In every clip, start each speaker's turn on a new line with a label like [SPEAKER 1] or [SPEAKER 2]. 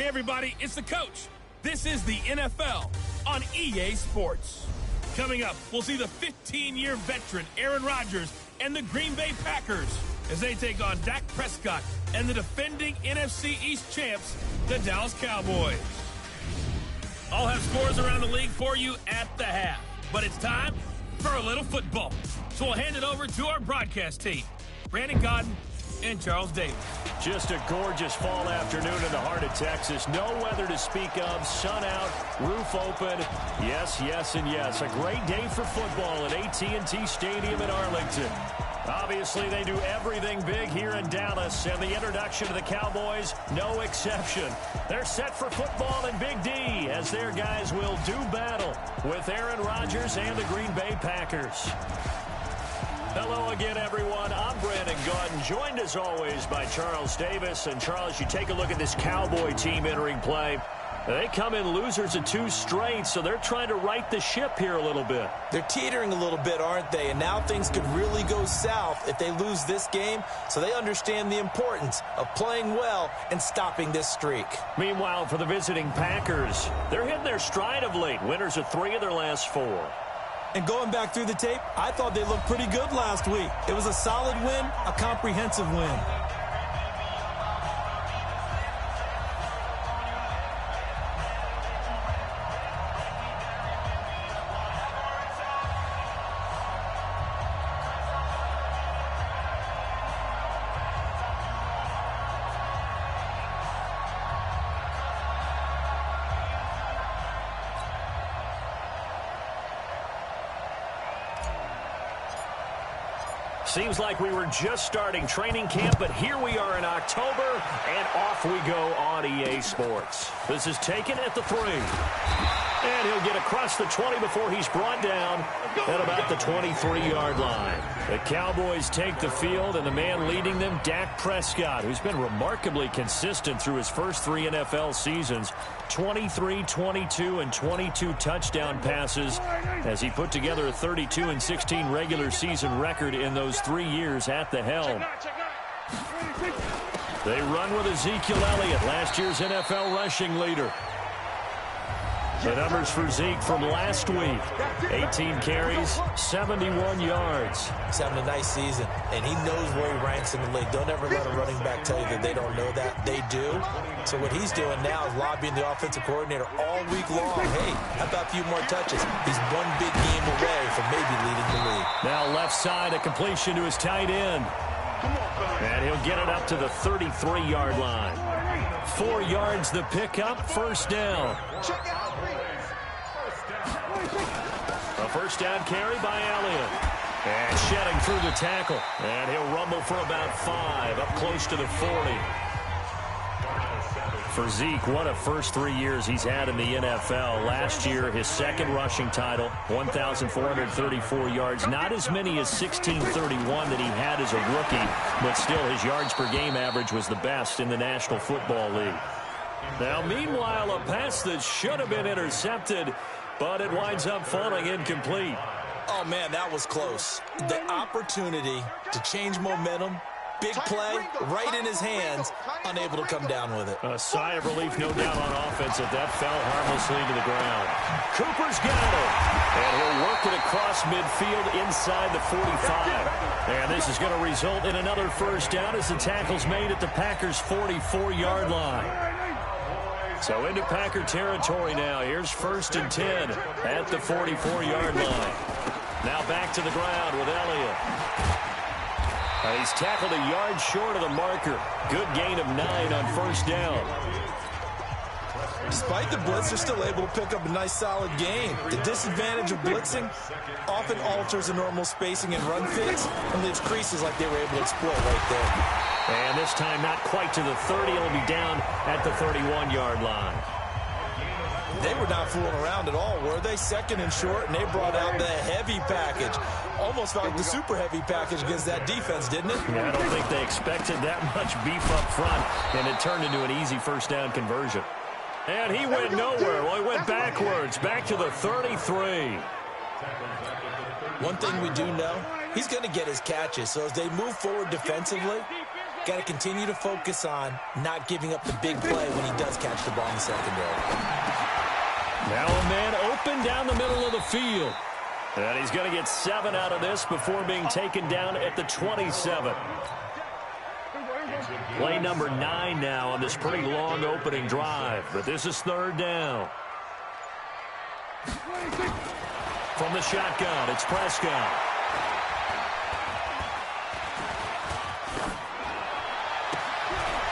[SPEAKER 1] Hey, everybody, it's the coach. This is the NFL on EA Sports. Coming up, we'll see the 15-year veteran Aaron Rodgers and the Green Bay Packers as they take on Dak Prescott and the defending NFC East champs, the Dallas Cowboys. I'll have scores around the league for you at the half, but it's time for a little football. So we'll hand it over to our broadcast team, Brandon Godden and Charles Davis.
[SPEAKER 2] Just a gorgeous fall afternoon in the heart of Texas. No weather to speak of. Sun out, roof open. Yes, yes, and yes. A great day for football at AT&T Stadium in Arlington. Obviously, they do everything big here in Dallas, and the introduction to the Cowboys, no exception. They're set for football in Big D, as their guys will do battle with Aaron Rodgers and the Green Bay Packers. Hello again, everyone. I'm Brandon Godden, joined as always by Charles Davis. And Charles, you take a look at this Cowboy team entering play. They come in losers of 2 straight, so they're trying to right the ship here a little bit.
[SPEAKER 3] They're teetering a little bit, aren't they? And now things could really go south if they lose this game, so they understand the importance of playing well and stopping this streak.
[SPEAKER 2] Meanwhile, for the visiting Packers, they're hitting their stride of late. Winners of 3 of their last 4.
[SPEAKER 3] And going back through the tape, I thought they looked pretty good last week. It was a solid win, a comprehensive win.
[SPEAKER 2] Seems like we were just starting training camp, but here we are in October, and off we go on EA Sports. This is taken at the 3. And he'll get across the 20 before he's brought down at about the 23-yard line. The Cowboys take the field, and the man leading them, Dak Prescott, who's been remarkably consistent through his first 3 NFL seasons. 23, 22, and 22 touchdown passes as he put together a 32-16 regular season record in those 3 years at the helm. They run with Ezekiel Elliott, last year's NFL rushing leader. The numbers for Zeke from last week: 18 carries, 71 yards.
[SPEAKER 3] He's having a nice season, and he knows where he ranks in the league. Don't ever let a running back tell you that they don't know that. They do. So what he's doing now is lobbying the offensive coordinator all week long. Hey, how about a few more touches? He's one big game away from maybe leading the league.
[SPEAKER 2] Now left side, a completion to his tight end. And he'll get it up to the 33-yard line. 4 yards the pickup, first down. A first down carry by Elliott. And shedding through the tackle. And he'll rumble for about 5, up close to the 40. For Zeke, what a first 3 years he's had in the NFL. Last year, his second rushing title, 1,434 yards. Not as many as 1,631 that he had as a rookie, but still his yards per game average was the best in the National Football League. Now, meanwhile, a pass that should have been intercepted, but it winds up falling incomplete.
[SPEAKER 3] Oh, man, that was close. The opportunity to change momentum, big play, right in his hands, unable to come down with it.
[SPEAKER 2] A sigh of relief, no doubt, on offense that that fell harmlessly to the ground. Cooper's got it, and he'll work it across midfield inside the 45. And this is going to result in another first down as the tackle's made at the Packers' 44-yard line. So into Packer territory now. Here's 1st and 10 at the 44-yard line. Now back to the ground with Elliott. He's tackled a yard short of the marker. Good gain of 9 on first down.
[SPEAKER 3] Despite the blitz, they're still able to pick up a nice, solid gain. The disadvantage of blitzing often alters the normal spacing and run fits and leaves creases like they were able to exploit right there.
[SPEAKER 2] And this time not quite to the 30. It'll be down at the 31-yard line.
[SPEAKER 3] They were not fooling around at all, were they? 2nd and short, and they brought out the heavy package. Almost felt like the super heavy package against that defense, didn't it?
[SPEAKER 2] Yeah, I don't think they expected that much beef up front, and it turned into an easy first down conversion. And he went nowhere. Well, he went backwards, back to the 33.
[SPEAKER 3] One thing we do know, he's going to get his catches. So as they move forward defensively, Got to continue to focus on not giving up the big play when he does catch the ball in the secondary.
[SPEAKER 2] Now a man open down the middle of the field. And he's going to get 7 out of this before being taken down at the 27. Play number 9 now on this pretty long opening drive. But this is 3rd down. From the shotgun, it's Prescott.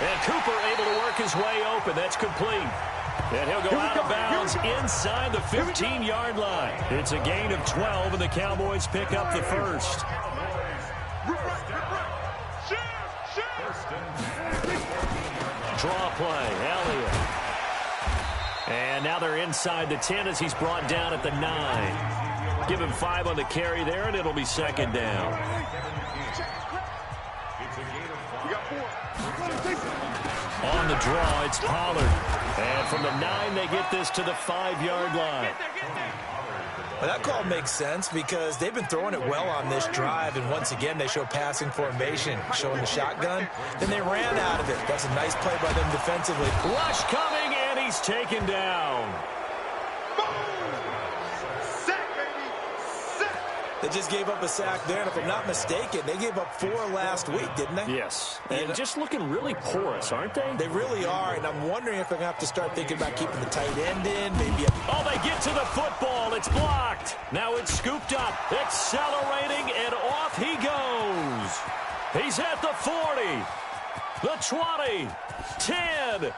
[SPEAKER 2] And Cooper able to work his way open. That's complete. And he'll go out of bounds inside the 15-yard line. It's a gain of 12, and the Cowboys pick up the first. Draw play, Elliott. And now they're inside the 10 as he's brought down at the 9. Give him 5 on the carry there, and it'll be 2nd down. On the draw, it's Pollard. And from the 9, they get this to the 5-yard line.
[SPEAKER 3] Well, that call makes sense because they've been throwing it well on this drive, and once again, they show passing formation, showing the shotgun. Then they ran out of it. That's a nice play by them defensively.
[SPEAKER 2] Rush coming, and he's taken down.
[SPEAKER 3] They just gave up a sack there, and if I'm not mistaken, they gave up 4 last week, didn't they?
[SPEAKER 2] Yes. And just looking really porous, aren't they?
[SPEAKER 3] They really are, and I'm wondering if they're going to have to start thinking about keeping the tight end in, maybe
[SPEAKER 2] Oh, they get to the football. It's blocked. Now it's scooped up, accelerating, and off he goes. He's at the 40, the 20, 10,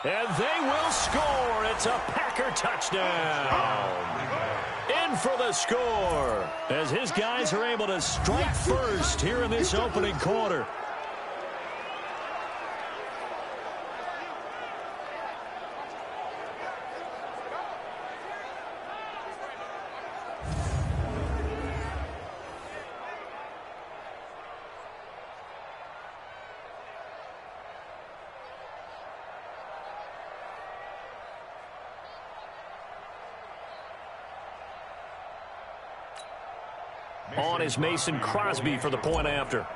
[SPEAKER 2] and they will score. It's a Packer touchdown. In for the score as his guys are able to strike first here in this opening quarter. On is Mason Crosby for the point after.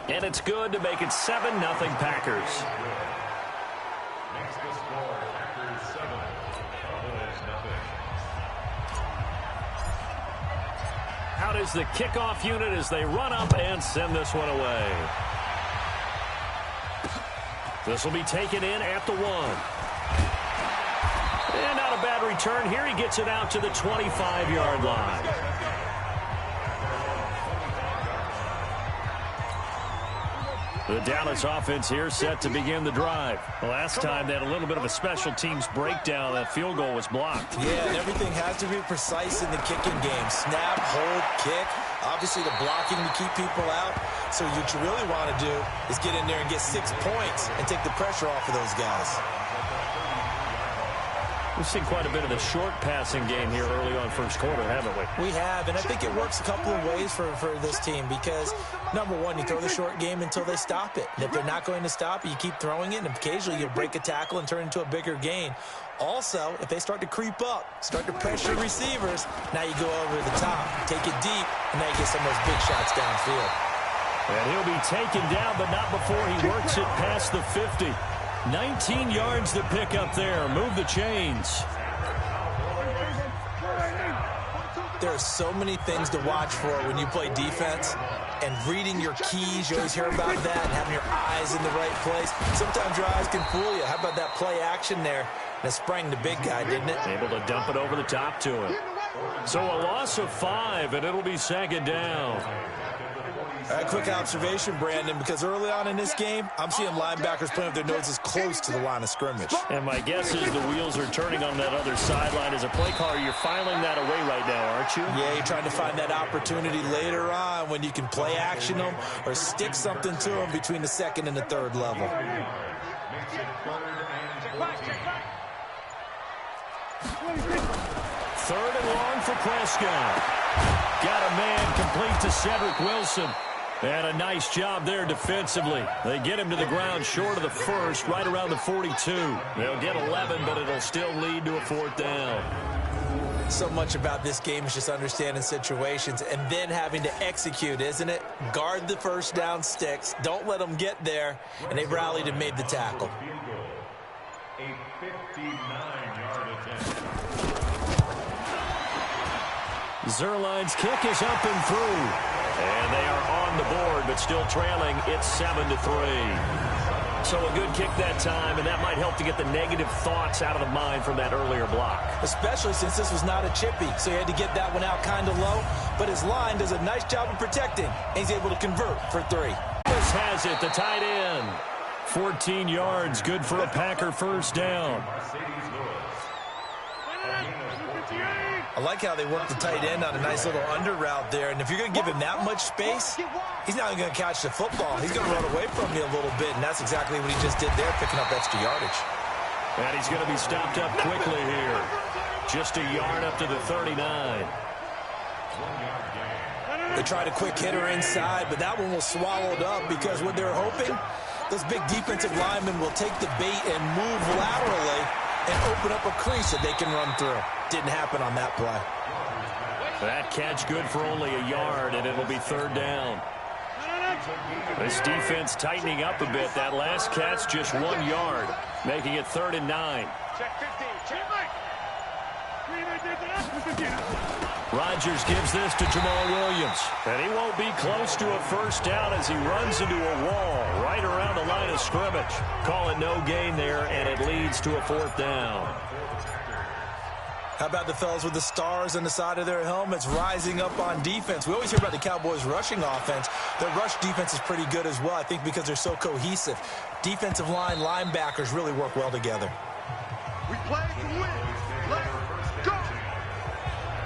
[SPEAKER 2] And it's good to make it 7-0 Packers. Out is the kickoff unit as they run up and send this one away. This will be taken in at the 1. And not a bad return here. He gets it out to the 25-yard line. The Dallas offense here set to begin the drive. Last time they had a little bit of a special teams breakdown. That field goal was blocked.
[SPEAKER 3] Yeah, and everything has to be precise in the kicking game. Snap, hold, kick. Obviously, the blocking to keep people out. So what you really want to do is get in there and get 6 points and take the pressure off of those guys.
[SPEAKER 2] We've seen quite a bit of the short passing game here early on first quarter, haven't we?
[SPEAKER 3] We have, and I think it works a couple of ways for this team because, number one, you throw the short game until they stop it. And if they're not going to stop it, you keep throwing it, and occasionally you'll break a tackle and turn it into a bigger gain. Also, if they start to creep up, start to pressure receivers, now you go over the top, take it deep, and now you get some of those big shots downfield.
[SPEAKER 2] And he'll be taken down, but not before he works it past the 50. 19 yards to pick up there. Move the chains.
[SPEAKER 3] There are so many things to watch for when you play defense. And reading your keys, you always hear about that, and having your eyes in the right place. Sometimes your eyes can fool you. How about that play action there? That sprang the big guy, didn't it?
[SPEAKER 2] Able to dump it over the top to him. So a loss of 5, and it'll be 2nd down.
[SPEAKER 3] A quick observation, Brandon, because early on in this game, I'm seeing linebackers playing with their noses close to the line of scrimmage.
[SPEAKER 2] And my guess is the wheels are turning on that other sideline. As a play caller, you're filing that away right now, aren't you?
[SPEAKER 3] Yeah, you're trying to find that opportunity later on when you can play action them or stick something to them between the 2nd and the 3rd level.
[SPEAKER 2] 3rd and long for Prescott. Got a man complete to Cedric Wilson. And a nice job there defensively. They get him to the ground short of the 1st, right around the 42. They'll get 11, but it'll still lead to a 4th down.
[SPEAKER 3] So much about this game is just understanding situations and then having to execute, isn't it? Guard the first down sticks. Don't let them get there. And they rallied and made the tackle.
[SPEAKER 4] A 59-yard attempt.
[SPEAKER 2] Zerline's kick is up and through. And they are on the board, but still trailing. It's 7-3. So a good kick that time, and that might help to get the negative thoughts out of the mind from that earlier block.
[SPEAKER 3] Especially since this was not a chippy, so he had to get that one out kind of low. But his line does a nice job of protecting, and he's able to convert for 3.
[SPEAKER 2] This has it, the tight end. 14 yards, good for a Packer first down.
[SPEAKER 3] I like how they work the tight end on a nice little under route there. And if you're going to give him that much space, he's not going to catch the football. He's going to run away from you a little bit, and that's exactly what he just did there, picking up extra yardage.
[SPEAKER 2] And he's going to be stopped up quickly here. Just a yard up to the 39.
[SPEAKER 3] They tried a quick hitter inside, but that one was swallowed up because what they're hoping, those big defensive linemen will take the bait and move laterally and open up a crease that they can run through. Didn't happen on that play.
[SPEAKER 2] That catch good for only a yard, and it'll be third down. This defense tightening up a bit. That last catch just 1 yard, making it 3rd and 9. Rodgers gives this to Jamal Williams, and he won't be close to a first down as he runs into a wall right around the line of scrimmage. Call it no gain there, and it leads to a 4th down.
[SPEAKER 3] How about the fellas with the stars on the side of their helmets rising up on defense? We always hear about the Cowboys' rushing offense. Their rush defense is pretty good as well, I think, because they're so cohesive. Defensive line, linebackers really work well together.
[SPEAKER 5] We play to win. Let's go.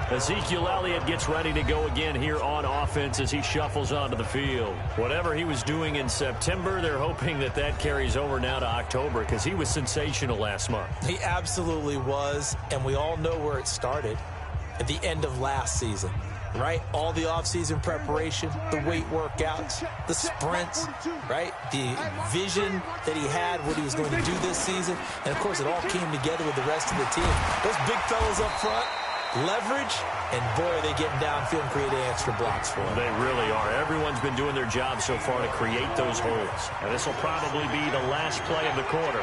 [SPEAKER 2] Ezekiel Elliott gets ready to go again here on offense as he shuffles onto the field. Whatever he was doing in September, they're hoping that that carries over now to October because he was sensational last month.
[SPEAKER 3] He absolutely was, and we all know where it started at the end of last season, right? All the offseason preparation, the weight workouts, the sprints, right? The vision that he had, what he was going to do this season, and, of course, it all came together with the rest of the team. Those big fellas up front, leverage, and boy, are they getting downfield and creating extra blocks for them.
[SPEAKER 2] They really are. Everyone's been doing their job so far to create those holes. And this will probably be the last play of the quarter.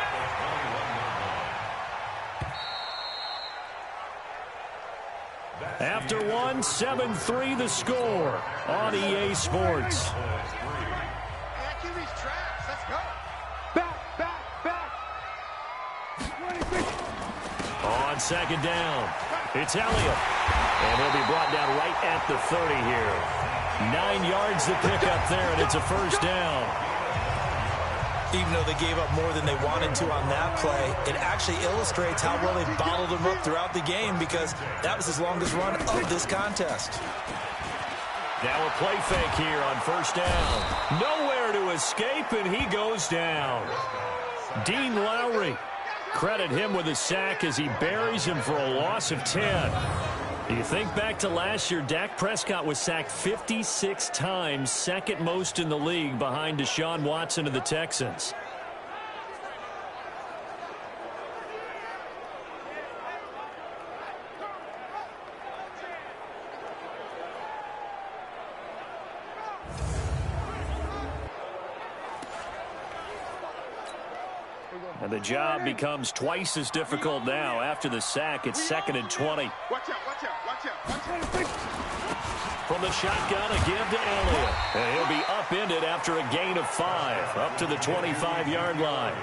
[SPEAKER 2] After 7-3 the score on EA Sports. On second down, it's Elliott. And he'll be brought down right at the 30 here. 9 yards to pick up there, and it's a first down.
[SPEAKER 3] Even though they gave up more than they wanted to on that play, it actually illustrates how well they bottled him up throughout the game because that was his longest run of this contest.
[SPEAKER 2] Now a play fake here on first down. Nowhere to escape, and he goes down. Dean Lowry. Credit him with a sack as he buries him for a loss of 10. You think back to last year, Dak Prescott was sacked 56 times, second most in the league behind Deshaun Watson of the Texans. And the job becomes twice as difficult now. After the sack, it's 2nd and 20.
[SPEAKER 5] Watch out, watch out, watch out, watch out.
[SPEAKER 2] From the shotgun, a give to Elliott. And he'll be upended after a gain of 5, up to the 25-yard line.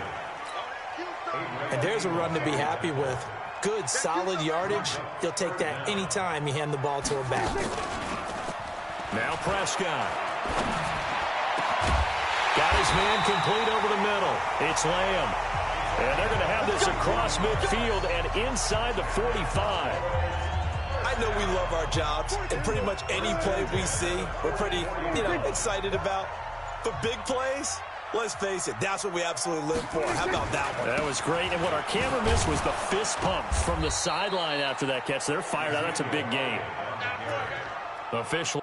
[SPEAKER 3] And there's a run to be happy with. Good, solid yardage. You'll take that anytime you hand the ball to a back.
[SPEAKER 2] Now Prescott. Got his man complete over the middle. It's Lamb. And they're going to have this across midfield and inside the 45.
[SPEAKER 3] I know we love our jobs, and pretty much any play we see, we're pretty, excited about. But big plays, let's face it, that's what we absolutely live for. How about that one?
[SPEAKER 2] That was great. And what our camera missed was the fist pump from the sideline after that catch. They're fired out. That's a big game. Officially.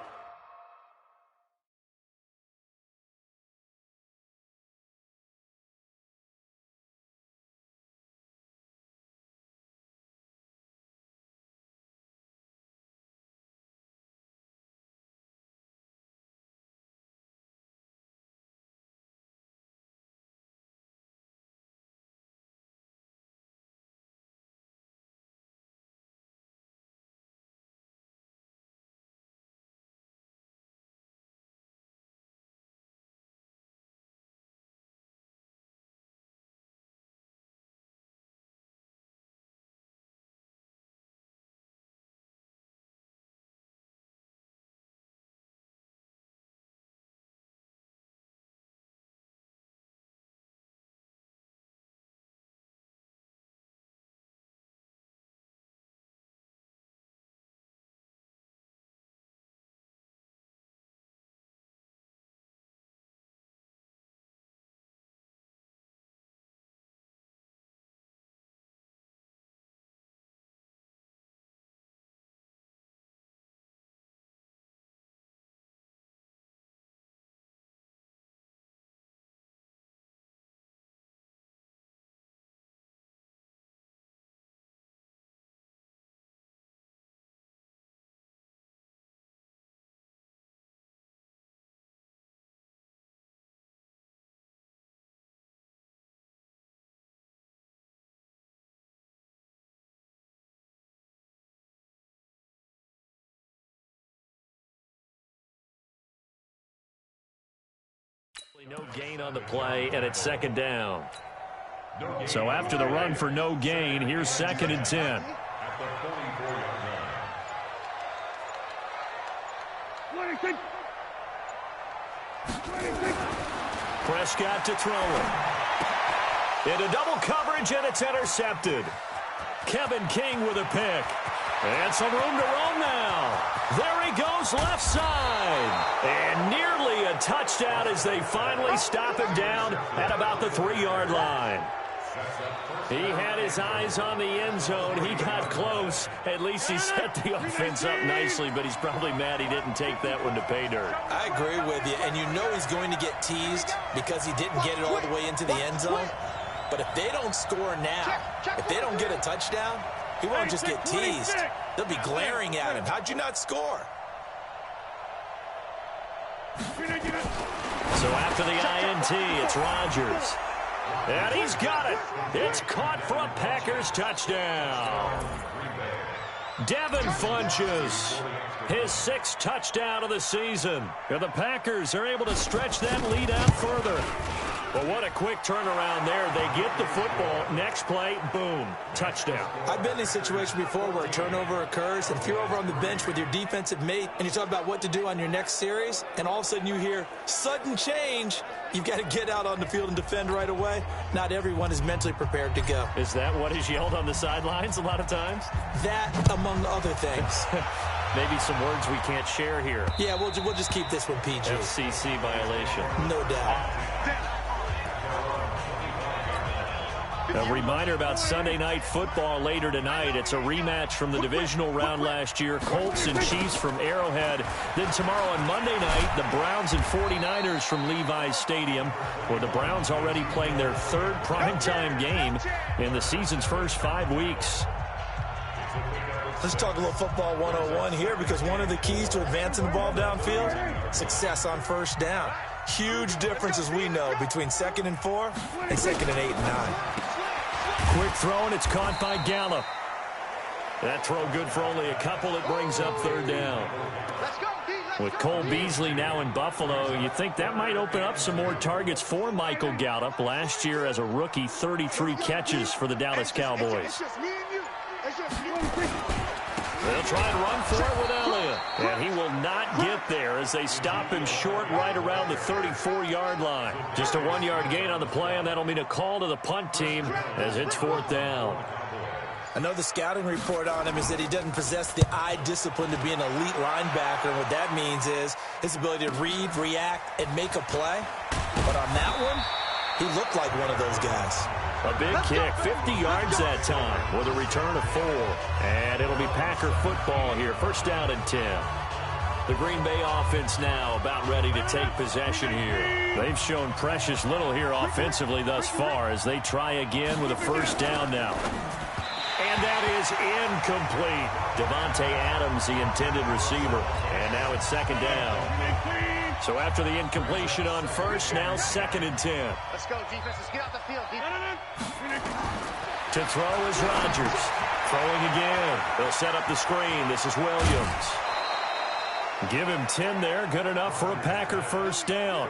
[SPEAKER 2] No gain on the play, and it's second down. So after the run for no gain, here's 2nd and 10.
[SPEAKER 4] At the 44-yard line.
[SPEAKER 2] Prescott to throw it. Into double coverage, and it's intercepted. Kevin King with a pick. And some room to roam now. There he goes, left side. And nearly a touchdown as they finally stop him down at about the 3-yard line. He had his eyes on the end zone. He got close. At least he set the offense up nicely, but he's probably mad he didn't take that one to pay dirt.
[SPEAKER 3] I agree with you, and you know he's going to get teased because he didn't get it all the way into the end zone. But if they don't score now, if they don't get a touchdown, he won't just get teased. They'll be glaring at him. How'd you not score?
[SPEAKER 2] So after the INT, it's Rodgers. And he's got it. It's caught for a Packers touchdown. Devin Funchess, his 6th touchdown of the season. And the Packers are able to stretch that lead out further. But what a quick turnaround there. They get the football. Next play, boom, touchdown.
[SPEAKER 3] I've been in a situation before where a turnover occurs, and if you're over on the bench with your defensive mate and you talk about what to do on your next series, and all of a sudden you hear sudden change, you've got to get out on the field and defend right away. Not everyone is mentally prepared to go.
[SPEAKER 2] Is that what is yelled on the sidelines a lot of times?
[SPEAKER 3] That, among other things.
[SPEAKER 2] Maybe some words we can't share here.
[SPEAKER 3] Yeah, we'll just keep this one PG.
[SPEAKER 2] FCC violation.
[SPEAKER 3] No doubt.
[SPEAKER 2] A reminder about Sunday Night Football later tonight. It's a rematch from the divisional round last year. Colts and Chiefs from Arrowhead. Then tomorrow on Monday night, the Browns and 49ers from Levi's Stadium, where the Browns already playing their 3rd primetime game in the season's first 5 weeks.
[SPEAKER 3] Let's talk a little football 101 here, because one of the keys to advancing the ball downfield, success on first down. Huge difference, as we know, between 2nd and 4 and 2nd and 8 and 9.
[SPEAKER 2] Quick throw, and it's caught by Gallup. That throw good for only a couple. It brings up 3rd down. With Cole Beasley now in Buffalo, you think that might open up some more targets for Michael Gallup. Last year as a rookie, 33 catches for the Dallas Cowboys. They'll try and run for it with Elliott. And he will not get there as they stop him short right around the 34-yard line. Just a 1-yard gain on the play, and that'll mean a call to the punt team as it's 4th down.
[SPEAKER 3] I know the scouting report on him is that he doesn't possess the eye discipline to be an elite linebacker. And what that means is his ability to read, react, and make a play. But on that one, he looked like one of those guys.
[SPEAKER 2] A big kick, 50 yards that time with a return of 4. And it'll be Packer football here. 1st down and 10. The Green Bay offense now about ready to take possession here. They've shown precious little here offensively thus far as they try again with a 1st down now. And that is incomplete. Devontae Adams, the intended receiver. And now it's 2nd down. So after the incompletion on 1st, now 2nd and 10.
[SPEAKER 5] Let's go, defense. Let's get out the field.
[SPEAKER 2] To throw is Rodgers. Throwing again. They'll set up the screen. This is Williams. Give him 10 there. Good enough for a Packer 1st down.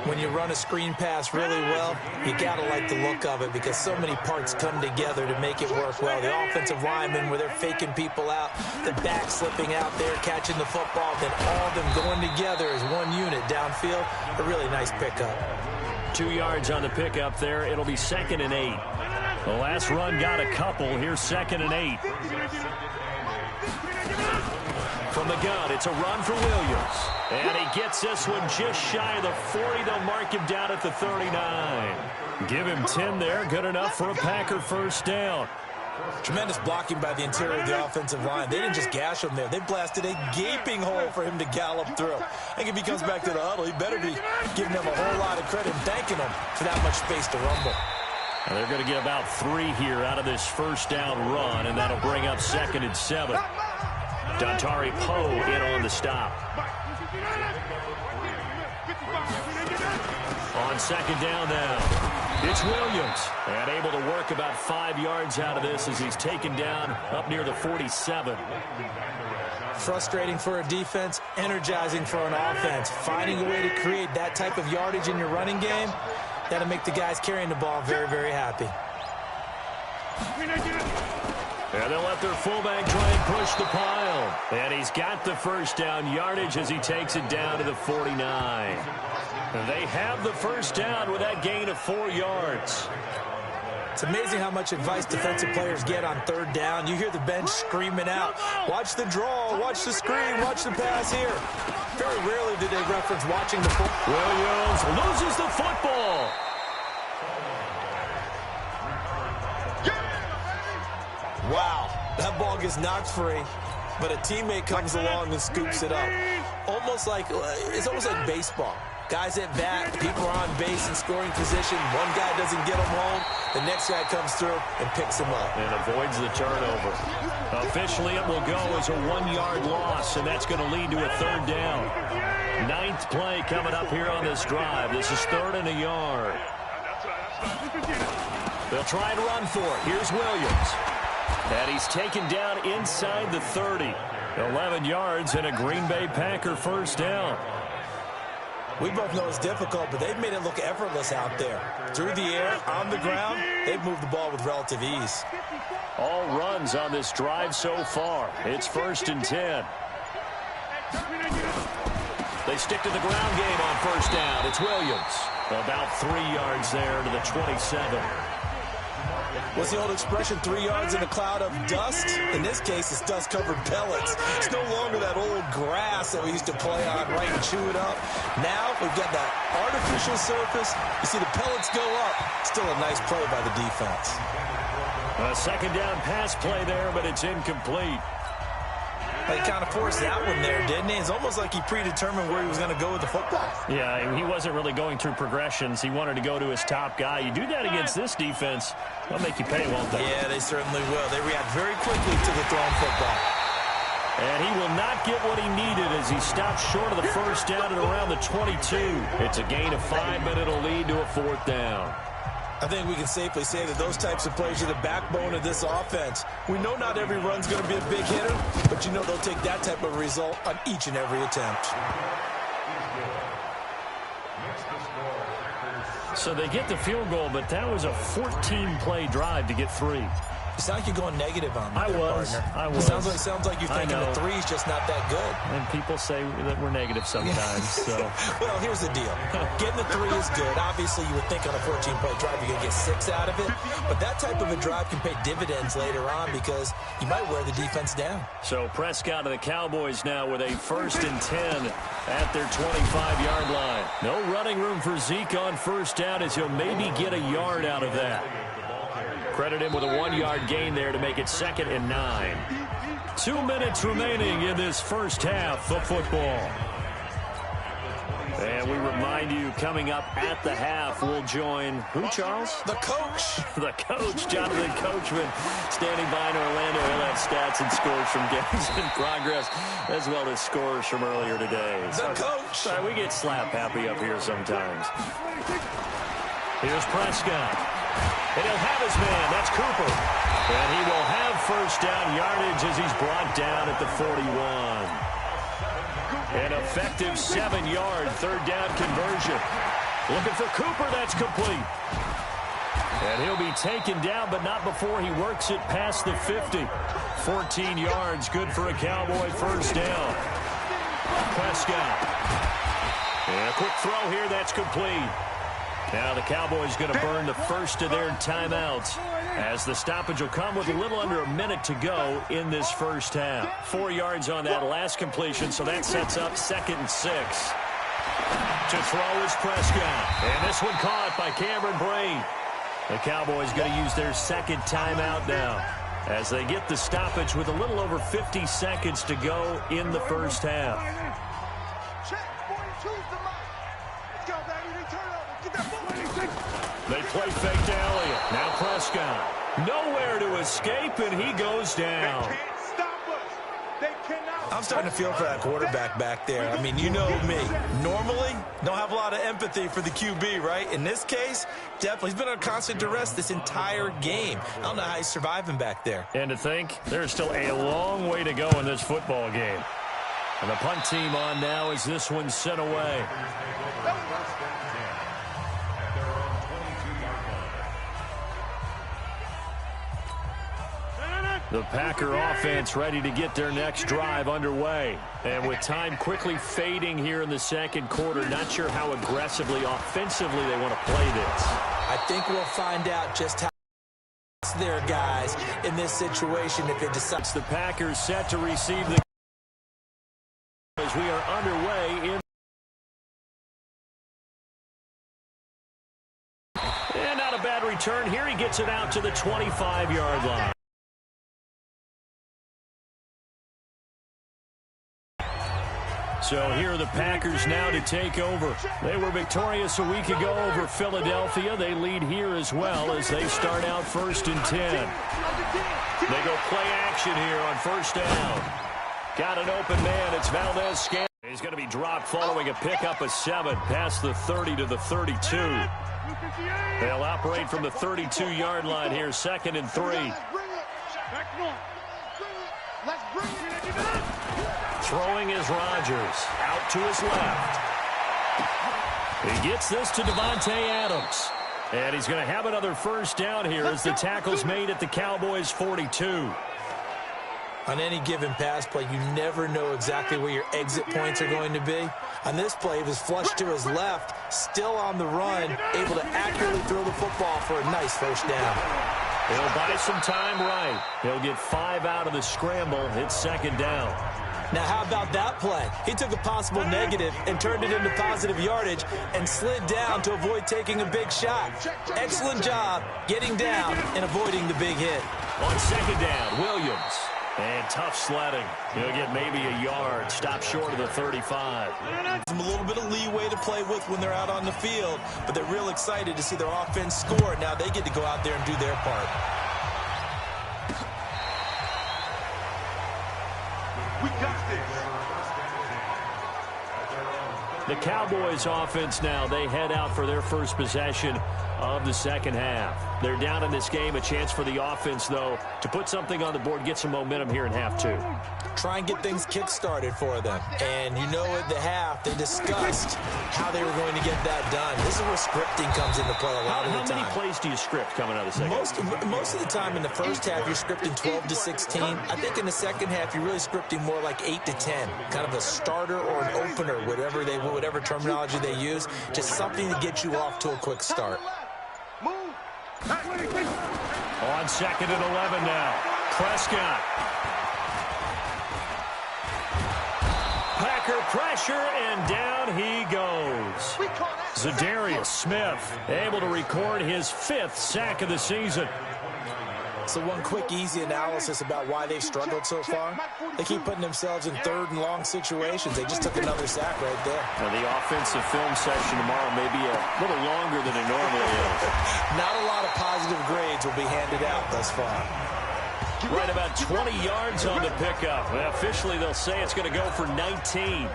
[SPEAKER 3] When you run a screen pass really well, you got to like the look of it because so many parts come together to make it work well. The offensive linemen, where they're faking people out, the back slipping out there, catching the football, then all of them going together as one unit downfield. A really nice pickup.
[SPEAKER 2] 2 yards on the pickup there. It'll be 2nd and 8. The last run got a couple. Here's 2nd and 8. From the gun, it's a run for Williams. And he gets this one just shy of the 40. They'll mark him down at the 39. Give him 10 there. Good enough for a Packer 1st down.
[SPEAKER 3] Tremendous blocking by the interior of the offensive line. They didn't just gash him there. They blasted a gaping hole for him to gallop through. I think if he comes back to the huddle, he better be giving them a whole lot of credit and thanking them for that much space to rumble.
[SPEAKER 2] And they're going to get about 3 here out of this 1st down run, and that'll bring up 2nd and 7. Dontari Poe in on the stop. On 2nd down now. It's Williams, and able to work about 5 yards out of this as he's taken down up near the 47.
[SPEAKER 3] Frustrating for a defense, energizing for an offense. Finding a way to create that type of yardage in your running game, that'll make the guys carrying the ball very, very happy.
[SPEAKER 2] And they'll let their fullback try and push the pile. And he's got the first down yardage as he takes it down to the 49. They have the first down with that gain of 4 yards.
[SPEAKER 3] It's amazing how much advice defensive players get on third down. You hear the bench screaming out, watch the draw, watch the screen, watch the pass here. Very rarely do they reference watching the football.
[SPEAKER 2] Williams loses the football.
[SPEAKER 3] Wow, that ball gets knocked free, but a teammate comes along and scoops it up. It's almost like baseball. Guys at bat, people are on base in scoring position. One guy doesn't get him home. The next guy comes through and picks him up.
[SPEAKER 2] And avoids the turnover. Officially, it will go as a 1-yard loss, and that's going to lead to a third down. 9th play coming up here on this drive. This is 3rd and a yard. They'll try and run for it. Here's Williams. And he's taken down inside the 30. 11 yards and a Green Bay Packer first down.
[SPEAKER 3] We both know it's difficult, but they've made it look effortless out there. Through the air, on the ground, they've moved the ball with relative ease.
[SPEAKER 2] All runs on this drive so far. It's 1st and 10. They stick to the ground game on first down. It's Williams. About 3 yards there to the 27.
[SPEAKER 3] What's the old expression, 3 yards in a cloud of dust? In this case, it's dust-covered pellets. It's no longer that old grass that we used to play on, right, and chew it up. Now we've got that artificial surface. You see the pellets go up. Still a nice play by the defense.
[SPEAKER 2] A 2nd down pass play there, but it's incomplete.
[SPEAKER 3] He kind of forced that one there, didn't he? It's almost like he predetermined where he was going to go with the football.
[SPEAKER 6] Yeah, he wasn't really going through progressions. He wanted to go to his top guy. You do that against this defense, they'll make you pay, won't they?
[SPEAKER 3] Yeah, they certainly will. They react very quickly to the thrown football.
[SPEAKER 2] And he will not get what he needed as he stops short of the first down at around the 22. It's a gain of 5, but it'll lead to a 4th down.
[SPEAKER 3] I think we can safely say that those types of plays are the backbone of this offense. We know not every run's going to be a big hitter, but you know they'll take that type of result on each and every attempt.
[SPEAKER 6] So they get the field goal, but that was a 14-play drive to get 3.
[SPEAKER 3] It sounds like you're going negative on me.
[SPEAKER 6] I was.
[SPEAKER 3] It sounds like you're thinking the 3's just not that good.
[SPEAKER 6] And people say that we're negative sometimes. So.
[SPEAKER 3] Well, here's the deal. Getting the 3 is good. Obviously, you would think on a 14-play drive you're going to get 6 out of it. But that type of a drive can pay dividends later on because you might wear the defense down.
[SPEAKER 2] So Prescott and the Cowboys now with a 1st and 10 at their 25-yard line. No running room for Zeke on first down as he'll maybe get a yard out of that. Credit him with a 1-yard gain there to make it 2nd and 9. 2 minutes remaining in this first half of football. And we remind you, coming up at the half, we'll join who, Charles?
[SPEAKER 3] The coach.
[SPEAKER 2] The coach, Jonathan Coachman, standing by in Orlando. He'll have stats and scores from games in progress, as well as scores from earlier today.
[SPEAKER 3] The coach.
[SPEAKER 2] Sorry, we get slap happy up here sometimes. Here's Prescott. And he'll have his man. That's Cooper. And he will have first down yardage as he's brought down at the 41. An effective 7-yard third down conversion. Looking for Cooper. That's complete. And he'll be taken down, but not before he works it past the 50. 14 yards. Good for a Cowboy first down. Prescott. And a quick throw here. That's complete. Now the Cowboys going to burn the first of their timeouts as the stoppage will come with a little under a minute to go in this first half. 4 yards on that last completion, so that sets up 2nd and 6. To throw is Prescott. And this one caught by Cameron Brain. The Cowboys going to use their 2nd timeout now as they get the stoppage with a little over 50 seconds to go in the first half. They play fake to Elliott. Now Prescott. Nowhere to escape, and he goes down.
[SPEAKER 5] They can't stop us. They cannot
[SPEAKER 3] I'm starting to feel for that quarterback back there. I mean, you know me. Normally, don't have a lot of empathy for the QB, right? In this case, definitely. He's been under constant duress this entire game. I don't know how he's surviving back there.
[SPEAKER 6] And to think, there's still a long way to go in this football game. And the punt team on now as this one's sent away. The Packer offense ready to get their next drive underway. And with time quickly fading here in the second quarter, not sure how aggressively, offensively they want to play this.
[SPEAKER 3] I think we'll find out just how their guys in this situation if it decides.
[SPEAKER 6] The Packers set to receive the as we are underway in. And not a bad return here. He gets it out to the 25-yard line. So here are the Packers now to take over. They were victorious a week ago over Philadelphia. They lead here as well as they start out 1st and 10. They go play action here on 1st down. Got an open man. It's Valdez-Scantling. He's going to be dropped following a pickup of 7 past the 30 to the 32. They'll operate from the 32-yard line here, 2nd and 3. Throwing is Rodgers. Out to his left. He gets this to Devontae Adams. And he's going to have another 1st down here as the tackle's made at the Cowboys' 42.
[SPEAKER 3] On any given pass play, you never know exactly where your exit points are going to be. On this play, he was flushed to his left, still on the run, able to accurately throw the football for a nice 1st down.
[SPEAKER 6] He'll buy some time right. He'll get 5 out of the scramble. It's 2nd down.
[SPEAKER 3] Now, how about that play? He took a possible negative and turned it into positive yardage and slid down to avoid taking a big shot. Excellent job getting down and avoiding the big hit.
[SPEAKER 6] On 2nd down, Williams. And tough sledding. He'll get maybe a yard. Stop short of the 35.
[SPEAKER 3] A little bit of leeway to play with when they're out on the field, but they're real excited to see their offense score. Now they get to go out there and do their part.
[SPEAKER 5] We got this.
[SPEAKER 6] The Cowboys offense now, they head out for their first possession of the second half. They're down in this game. A chance for the offense, though, to put something on the board, get some momentum here in half 2.
[SPEAKER 3] Try and get things kick-started for them. And you know at the half, they discussed how they were going to get that done. This is where scripting comes into play a lot of the time.
[SPEAKER 6] How many plays do you script coming out of the second?
[SPEAKER 3] Most of the time in the first half, you're scripting 12 to 16. I think in the second half, you're really scripting more like 8 to 10. Kind of a starter or an opener, whatever terminology they use. Just something to get you off to a quick start.
[SPEAKER 6] On 2nd and 11 now. Prescott. Packer pressure, and down he goes. Zadarius Smith able to record his 5th sack of the season.
[SPEAKER 3] So one quick, easy analysis about why they've struggled so far. They keep putting themselves in 3rd and long situations. They just took another sack right there.
[SPEAKER 6] Now the offensive film session tomorrow may be a little longer than it normally is.
[SPEAKER 3] Not a lot of positive grades will be handed out thus far.
[SPEAKER 6] Right about 20 yards on the pickup. Well, officially, they'll say it's going to go for 19.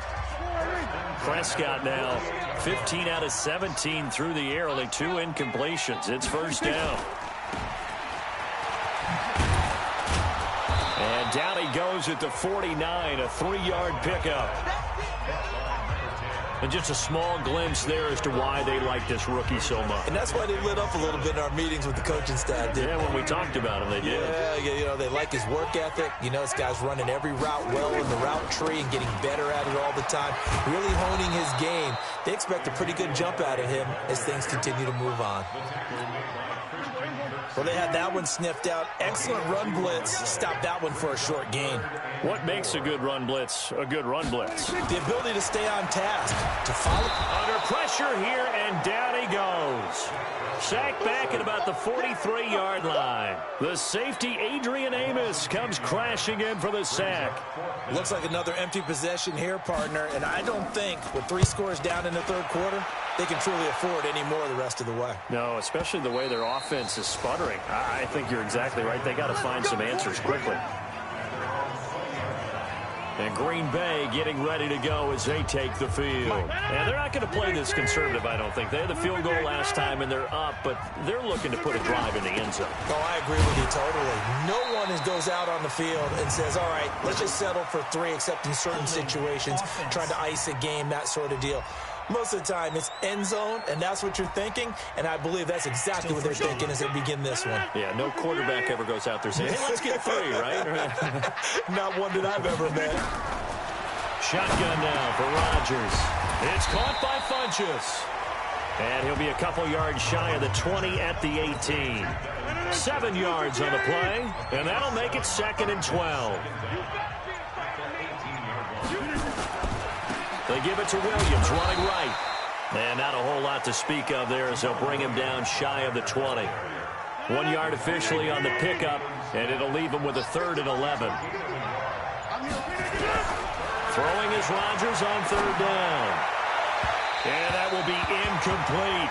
[SPEAKER 6] Prescott now 15 out of 17 through the air, only 2 incompletions. It's 1st down. And down he goes at the 49, a 3-yard pickup. And just a small glimpse there as to why they like this rookie so much.
[SPEAKER 3] And that's why they lit up a little bit in our meetings with the coaching staff, didn't they?
[SPEAKER 6] When we talked about him, they did.
[SPEAKER 3] Yeah, you know, they like his work ethic. You know, this guy's running every route well in the route tree and getting better at it all the time, really honing his game. They expect a pretty good jump out of him as things continue to move on. Well, they had that one sniffed out. Excellent run blitz. Stopped that one for a short gain.
[SPEAKER 6] What makes a good run blitz a good run blitz?
[SPEAKER 3] The ability to stay on task, to follow.
[SPEAKER 6] Under pressure here, and down he goes. Sacked back at about the 43-yard line. The safety, Adrian Amos, comes crashing in for the sack.
[SPEAKER 3] Looks like another empty possession here, partner, and I don't think with 3 scores down in the 3rd quarter, they can truly afford any more the rest of the way.
[SPEAKER 6] No, especially the way their offense is sputtering. I think you're exactly right. They got to find some answers quickly.
[SPEAKER 2] And Green Bay getting ready to go as they take the field. And they're not going to play this conservative, I don't think. They had the field goal last time, and they're up, but they're looking to put a drive in the end zone.
[SPEAKER 3] Oh, I agree with you totally. No one goes out on the field and says, all right, let's just settle for 3, except in certain situations, trying to ice a game, that sort of deal. Most of the time, it's end zone, and that's what you're thinking, and I believe that's exactly what they're thinking as they begin this one.
[SPEAKER 2] Yeah, no quarterback ever goes out there saying, hey, let's get 3, right?
[SPEAKER 3] Not one that I've ever met.
[SPEAKER 2] Shotgun now for Rodgers. It's caught by Funchess. And he'll be a couple yards shy of the 20 at the 18. 7 yards on the play, and that'll make it 2nd and 12. They give it to Williams, running right. And not a whole lot to speak of there as they'll bring him down shy of the 20. 1 yard officially on the pickup, and it'll leave him with a 3rd and 11. Throwing is Rodgers on 3rd down. And that will be incomplete.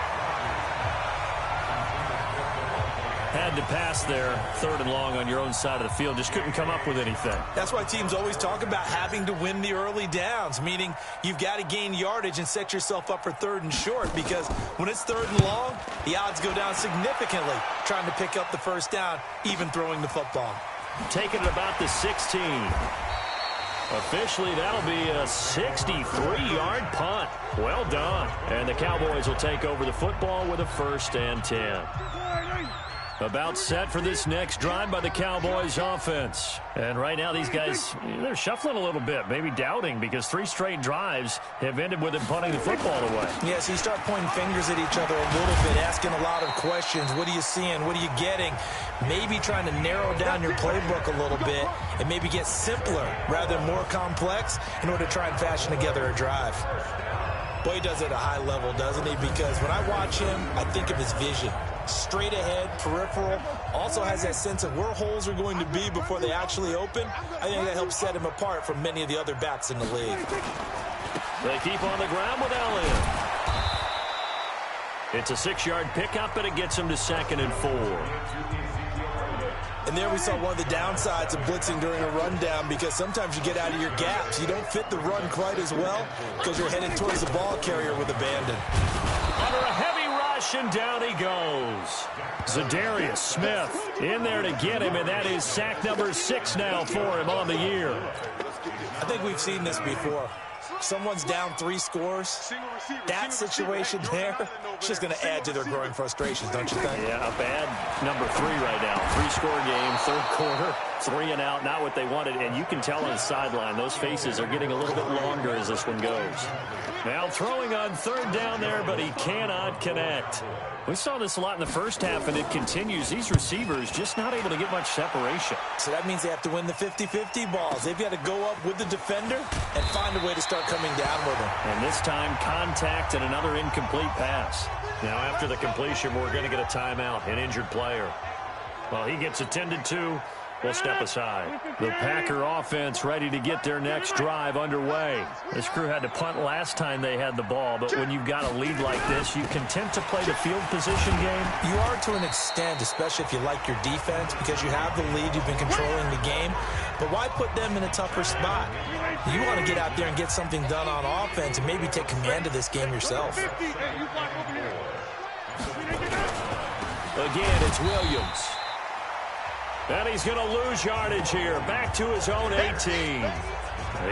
[SPEAKER 2] Had to pass there, 3rd and long on your own side of the field. Just couldn't come up with anything.
[SPEAKER 3] That's why teams always talk about having to win the early downs, meaning you've got to gain yardage and set yourself up for 3rd and short, because when it's 3rd and long, the odds go down significantly trying to pick up the first down, even throwing the football.
[SPEAKER 2] Taking it about the 16. Officially, that'll be a 63-yard punt. Well done. And the Cowboys will take over the football with a 1st and 10. About set for this next drive by the Cowboys offense. And right now these guys, they're shuffling a little bit, maybe doubting, because 3 straight drives have ended with them punting the football away.
[SPEAKER 3] Yeah, so you start pointing fingers at each other a little bit, asking a lot of questions. What are you seeing? What are you getting? Maybe trying to narrow down your playbook a little bit and maybe get simpler rather than more complex in order to try and fashion together a drive. Boy, he does it at a high level, doesn't he? Because when I watch him, I think of his vision. Straight ahead, peripheral, also has that sense of where holes are going to be before they actually open. I think that helps set him apart from many of the other backs in the league.
[SPEAKER 2] They keep on the ground with Elliott. It's a 6-yard pickup, but it gets him to 2nd and 4.
[SPEAKER 3] And there we saw one of the downsides of blitzing during a rundown, because sometimes you get out of your gaps. You don't fit the run quite as well because you're headed towards the ball carrier with abandon.
[SPEAKER 2] Under a heavy rush, and down he goes. Zadarius Smith in there to get him, and that is sack number 6 now for him on the year.
[SPEAKER 3] I think we've seen this before. Someone's down 3 scores. That situation there, it's just going to add to their growing frustrations, don't you think?
[SPEAKER 2] Yeah, a bad number 3 right now. 3-score game, 3rd quarter, 3 and out, not what they wanted. And you can tell on the sideline, those faces are getting a little bit longer as this one goes. Now throwing on 3rd down there, but he cannot connect. We saw this a lot in the first half, and it continues. These receivers just not able to get much separation.
[SPEAKER 3] So that means they have to win the 50-50 balls. They've got to go up with the defender and find a way to start coming down with him.
[SPEAKER 2] And this time, contact and another incomplete pass. Now, after the completion, we're going to get a timeout, an injured player. Well, he gets attended to. We'll step aside. The Packer offense ready to get their next drive underway. This crew had to punt last time they had the ball, but when you've got a lead like this, you content to play the field position game?
[SPEAKER 3] You are to an extent, especially if you like your defense, because you have the lead, you've been controlling the game. But why put them in a tougher spot? You want to get out there and get something done on offense and maybe take command of this game yourself.
[SPEAKER 2] Again, it's Williams. And he's going to lose yardage here. Back to his own 18.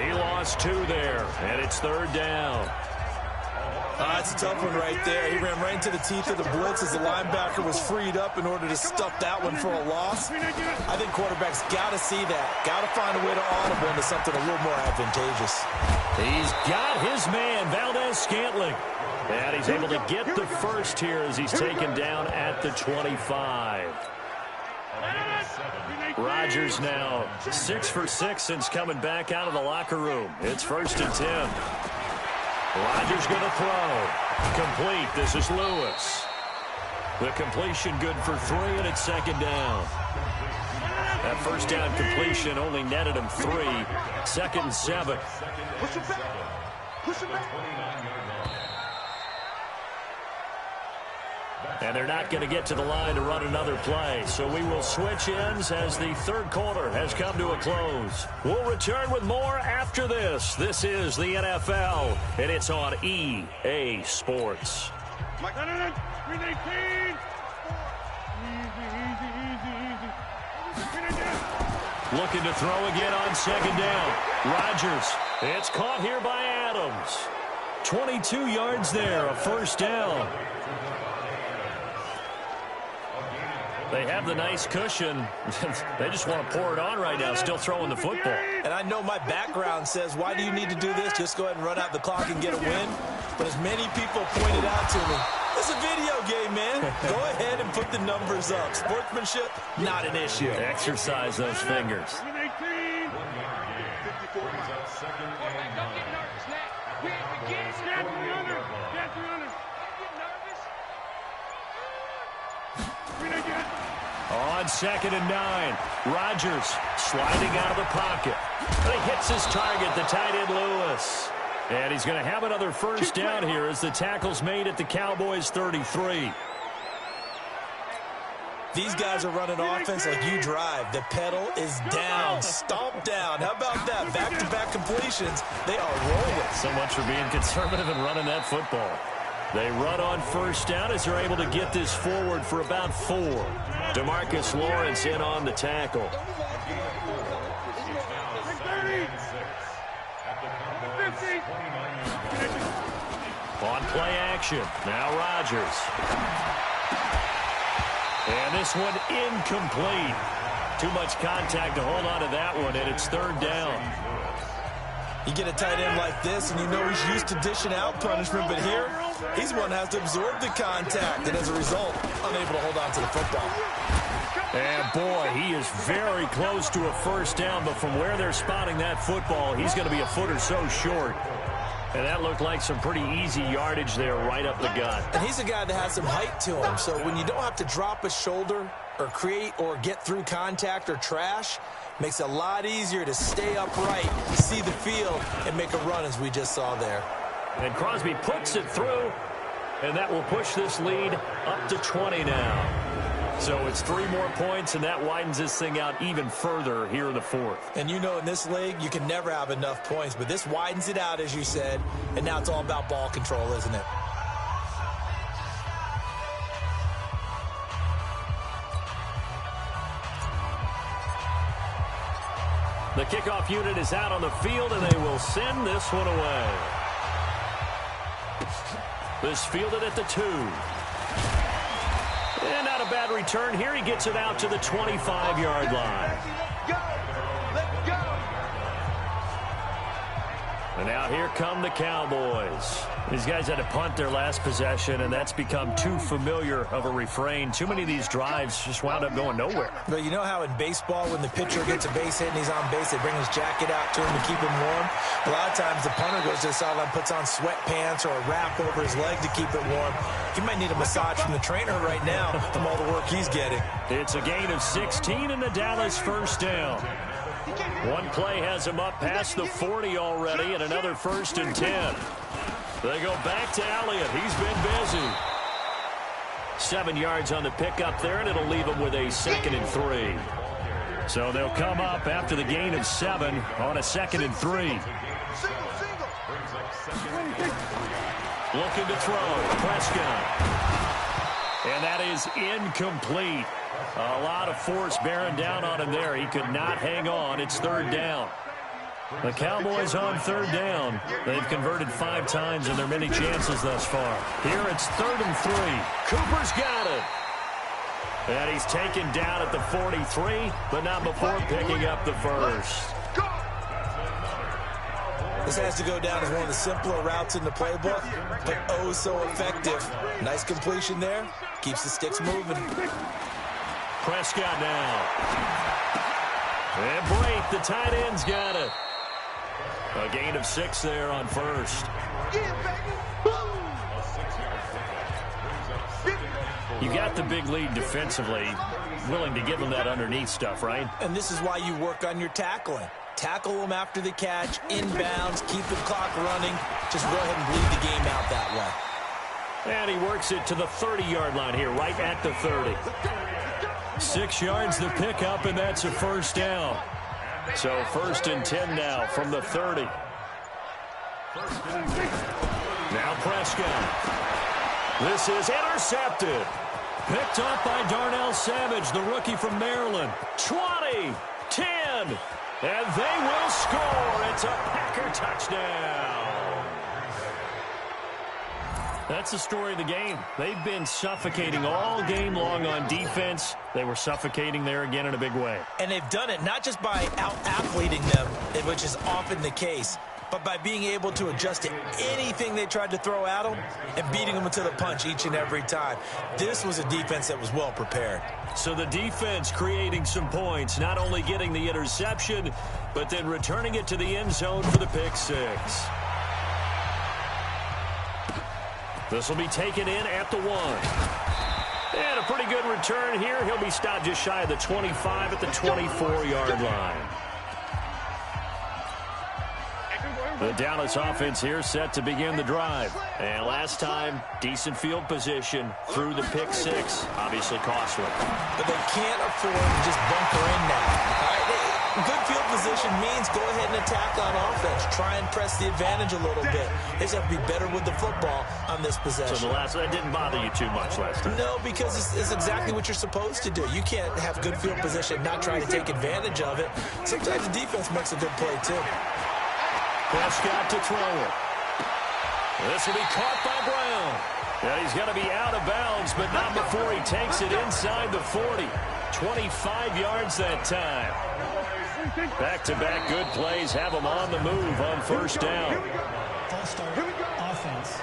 [SPEAKER 2] He lost 2 there, and it's 3rd down.
[SPEAKER 3] That's a tough one right there. He ran right into the teeth of the blitz as the linebacker was freed up in order to stuff that one for a loss. I think quarterbacks got to see that. Got to find a way to audible into something a little more advantageous.
[SPEAKER 2] He's got his man, Valdez-Scantling. And he's able to get the first here as he's taken down at the 25. Rodgers now 6 for 6 since coming back out of the locker room. It's 1st and 10. Rodgers going to throw. Complete. This is Lewis. The completion good for 3, and it's 2nd down. That first down completion only netted him 3. 2nd and 7.
[SPEAKER 5] Push him back. Push him back.
[SPEAKER 2] And they're not going to get to the line to run another play. So we will switch ends as the third quarter has come to a close. We'll return with more after this. This is the NFL, and it's on EA Sports.
[SPEAKER 4] Mike, 319. Easy.
[SPEAKER 2] Looking to throw again on second down. Rodgers. It's caught here by Adams. 22 yards there, a first down. They have the nice cushion. They just want to pour it on right now, still throwing the football.
[SPEAKER 3] And I know my background says, why do you need to do this? Just go ahead and run out the clock and get a win. But as many people pointed out to me, it's a video game, man. Go ahead and put the numbers up. Sportsmanship, not an issue.
[SPEAKER 2] Exercise those fingers.
[SPEAKER 4] 319. 54 second and 9. Get 300. Get 300.
[SPEAKER 2] On second and 9, Rodgers sliding out of the pocket. But he hits his target, the tight end Lewis. And he's going to have another first down here as the tackle's made at the Cowboys' 33.
[SPEAKER 3] These guys are running offense like you drive. The pedal is down, stomp down. How about that? Back-to-back completions. They are rolling.
[SPEAKER 2] So much for being conservative and running that football. They run on first down as they're able to get this forward for about 4. DeMarcus Lawrence in on the tackle.
[SPEAKER 4] 50.
[SPEAKER 2] On play action. Now Rodgers. And this one incomplete. Too much contact to hold on to that one, and it's third down.
[SPEAKER 3] You get a tight end like this, and you know he's used to dishing out punishment, but here, he's one that has to absorb the contact, and as a result, unable to hold on to the football.
[SPEAKER 2] And boy, he is very close to a first down, but from where they're spotting that football, he's going to be a foot or so short. And that looked like some pretty easy yardage there right up the gut.
[SPEAKER 3] And he's a guy that has some height to him, so when you don't have to drop a shoulder or create or get through contact or trash, makes it a lot easier to stay upright, see the field, and make a run as we just saw there.
[SPEAKER 2] And Crosby puts it through, and that will push this lead up to 20 now. So it's 3 more points, and that widens this thing out even further here in the fourth.
[SPEAKER 3] And you know in this league, you can never have enough points, but this widens it out, as you said, and now it's all about ball control, isn't it?
[SPEAKER 2] The kickoff unit is out on the field, and they will send this one away. This fielded at the 2. And not a bad return here. He gets it out to the 25-yard line.
[SPEAKER 4] Let's go.
[SPEAKER 2] And now here come the Cowboys. These guys had to punt their last possession, and that's become too familiar of a refrain. Too many of these drives just wound up going nowhere.
[SPEAKER 3] But you know how in baseball, when the pitcher gets a base hit and he's on base, they bring his jacket out to him to keep him warm? A lot of times the punter goes to the sideline, puts on sweatpants or a wrap over his leg to keep it warm. He might need a massage from the trainer right now from all the work he's getting.
[SPEAKER 2] It's a gain of 16 and the Dallas first down. One play has him up past the 40 already, and another 1st and 10. They go back to Elliott. He's been busy. 7 yards on the pickup there, and it'll leave him with a 2nd and 3. So they'll come up after the gain of 7 on a 2nd and 3. Looking to throw. Prescott. And that is incomplete. A lot of force bearing down on him there. He could not hang on. It's 3rd down. The Cowboys on 3rd down. They've converted 5 times in their many chances thus far. Here it's 3rd and 3. Cooper's got it. And he's taken down at the 43, but not before picking up the first.
[SPEAKER 3] This has to go down as one of the simpler routes in the playbook, but oh so effective. Nice completion there. Keeps the sticks moving.
[SPEAKER 2] Prescott now. And Brake, the tight end's got it. A gain of 6 there on first. You got the big lead defensively, willing to give them that underneath stuff, right?
[SPEAKER 3] And this is why you work on your tackling. Tackle them after the catch, inbounds, keep the clock running. Just go ahead and bleed the game out that way.
[SPEAKER 2] And he works it to the 30-yard line here, right at the 30.
[SPEAKER 6] 6 yards the pickup, and that's a first down.
[SPEAKER 2] So 1st and 10 now from the 30.
[SPEAKER 6] Now Prescott. This is intercepted. Picked up by Darnell Savage, the rookie from Maryland.
[SPEAKER 2] 20, 10, and they will score. It's a Packer touchdown.
[SPEAKER 6] That's the story of the game. They've been suffocating all game long on defense. They were suffocating there again in a big way.
[SPEAKER 3] And they've done it not just by out-athleting them, which is often the case, but by being able to adjust to anything they tried to throw at them and beating them to the punch each and every time. This was a defense that was well prepared.
[SPEAKER 6] So the defense creating some points, not only getting the interception, but then returning it to the end zone for the pick six. This will be taken in at the 1. And a pretty good return here. He'll be stopped just shy of the 25 at the 24-yard line. The Dallas offense here set to begin the drive. And last time, decent field position through the pick six. Obviously costly.
[SPEAKER 3] But they can't afford to just bunker in now. All right? Good field position means go ahead and attack on offense. Try and press the advantage a little bit. They just have to be better with the football on this possession.
[SPEAKER 6] So that didn't bother you too much last time?
[SPEAKER 3] No, because it's exactly what you're supposed to do. You can't have good field position and not try to take advantage of it. Sometimes the defense makes a good play, too.
[SPEAKER 6] Prescott to throw it. This will be caught by Brown. And he's going to be out of bounds, but not before he takes it inside the 40. 25 yards that time. Back-to-back good plays have him on the move on first down.
[SPEAKER 7] False start offense.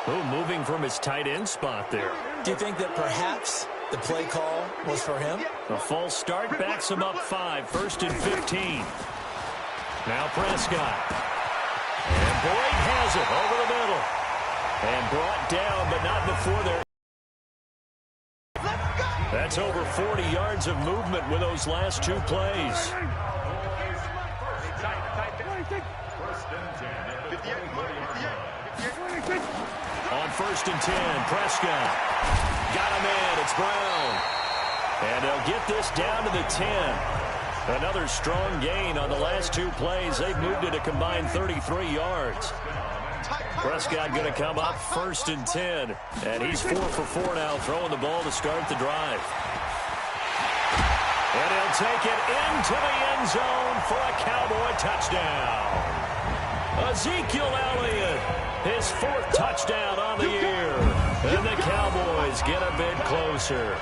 [SPEAKER 6] Oh, moving from his tight end spot there.
[SPEAKER 3] Do you think that perhaps the play call was for him?
[SPEAKER 6] A false start backs him up 5. 1st and 15. Now Prescott. And Boyd has it over the middle. And brought down, but not before there. That's over 40 yards of movement with those last 2 plays. On 1st and 10, Prescott. Got him in. It's Brown. And they'll get this down to the 10. Another strong gain on the last 2 plays. They've moved it a combined 33 yards. Prescott going to come up 1st and 10. And he's 4 for 4 now, throwing the ball to start the drive. And he'll take it into the end zone for a Cowboy touchdown. Ezekiel Elliott, his 4th touchdown on the year. And the Cowboys get a bit closer.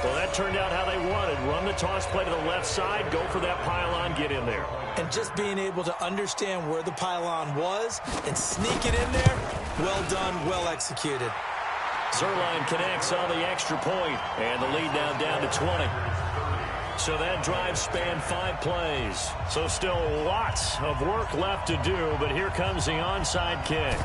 [SPEAKER 6] Well, that turned out how they wanted. Run the toss play to the left side, go for that pylon, get in there.
[SPEAKER 3] And just being able to understand where the pylon was and sneak it in there, well done, well executed.
[SPEAKER 6] Zerline connects on the extra point, and the lead now down to 20. So that drive spanned 5 plays. So still lots of work left to do, but here comes the onside kick.